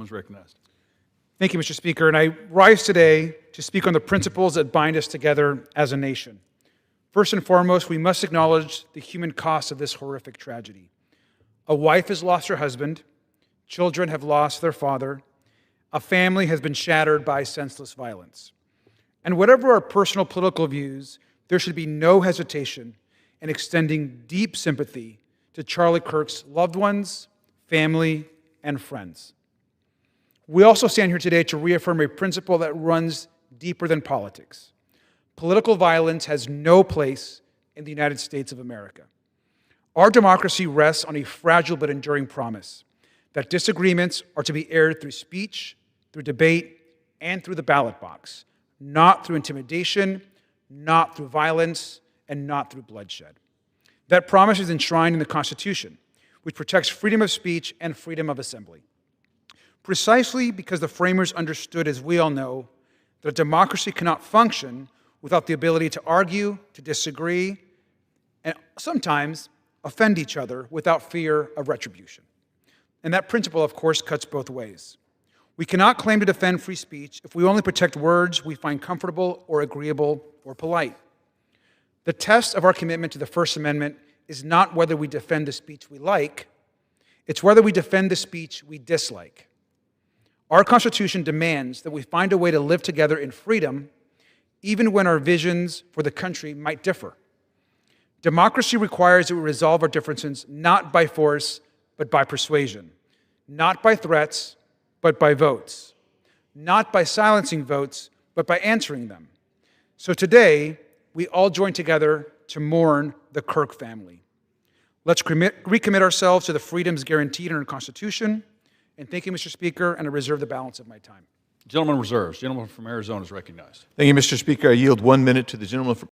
Is recognized. Thank you, Mr. Speaker. And I rise today to speak on the principles that bind us together as a nation. First and foremost, we must acknowledge the human cost of this horrific tragedy. A wife has lost her husband, children have lost their father, a family has been shattered by senseless violence. And whatever our personal political views, there should be no hesitation in extending deep sympathy to Charlie Kirk's loved ones, family, and friends. We also stand here today to reaffirm a principle that runs deeper than politics. Political violence has no place in the United States of America. Our democracy rests on a fragile but enduring promise that disagreements are to be aired through speech, through debate, and through the ballot box, not through intimidation, not through violence, and not through bloodshed. That promise is enshrined in the Constitution, which protects freedom of speech and freedom of assembly. Precisely because the framers understood, as we all know, that a democracy cannot function without the ability to argue, to disagree, and sometimes offend each other without fear of retribution. And that principle, of course, cuts both ways. We cannot claim to defend free speech if we only protect words we find comfortable or agreeable or polite. The test of our commitment to the First Amendment is not whether we defend the speech we like, it's whether we defend the speech we dislike. Our Constitution demands that we find a way to live together in freedom, even when our visions for the country might differ. Democracy requires that we resolve our differences not by force, but by persuasion, not by threats, but by votes, not by silencing votes, but by answering them. So today, we all join together to mourn the Kirk family. Let's recommit ourselves to the freedoms guaranteed in our Constitution. And thank you, Mr. Speaker, and I reserve the balance of my time. Gentleman reserves. Gentleman from Arizona is recognized. Thank you, Mr. Speaker. I yield 1 minute to the gentleman from